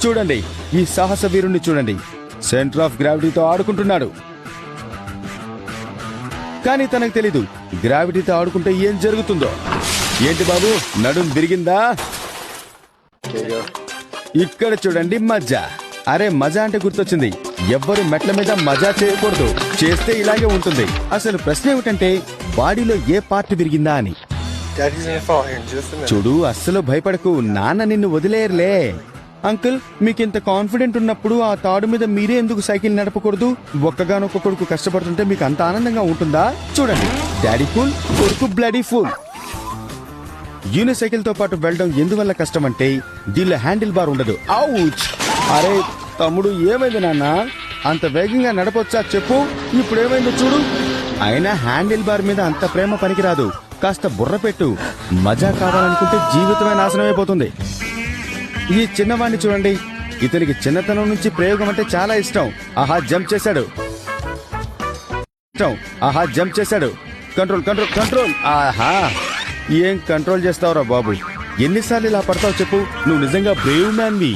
చూడండి, ఈ సాహస వీరుణ్ణి చూడండి. సెంటర్ ఆఫ్ గ్రావిటీతో ఆడుకుంటున్నాడు. కానీ తనకు తెలీదు గ్రావిటీతో ఆడుకుంటే ఏం జరుగుతుందో. ఏంటి బాబు, నడుం విరిగిందా? ఇక్కడ చూడండి మజా. అరే మజా అంటే గుర్తొచ్చింది. ఎవ్వరు మెట్ల మీద మజా చేయకూడదు. చేస్తే ఇలాగే ఉంటుంది. అసలు ప్రశ్న ఏమిటంటే బాడీలో ఏ పార్ట్ విరిగిందా అని. చూడు, అస్సలు భయపడకు, నాన్న నిన్ను వదిలేయర్లే. అంకుల్, మీకింత కాన్ఫిడెంట్ ఉన్నప్పుడు ఆ తాడు మీద మీరే ఎందుకు సైకిల్ నడపకూడదు? ఒక్కగానొక్క కొడుకు కష్టపడుతుంటే మీకు అంత ఆనందంగా ఉంటుందా? చూడండి, డాడీ ఫుల్, కొడుకు బ్లడీ ఫుల్. యూనిసైకిల్ తో పాటు వెళ్ళడం ఎందువల్ల కష్టం అంటే దీనిలో హ్యాండిల్ బార్ ఉండదు. ఔచ్! అరే తమ్ముడు, ఏమైంది నాన్న? అంత వేగంగా నడపొచ్చా చెప్పు? ఇప్పుడు ఏమైందో చూడు. అయినా హ్యాండిల్ బార్ మీద అంత ప్రేమ పనికిరాదు. కాస్త బుర్ర పెట్టు. మజా కావాలనుకుంటే జీవితమే నాశనమైపోతుంది. ఈ చిన్నవాణ్ణి చూడండి, ఇతనికి చిన్నతనం నుంచి ప్రయోగం అంటే చాలా ఇష్టం. ఆహా, జంప్ చేశాడు. Control control control. ఆహా, ఏం కంట్రోల్ చేస్తావురా బాబు? ఎన్నిసార్లు ఇలా పడతావు చెప్పు? నువ్వు నిజంగా బ్రేవ్ మ్యాన్వి.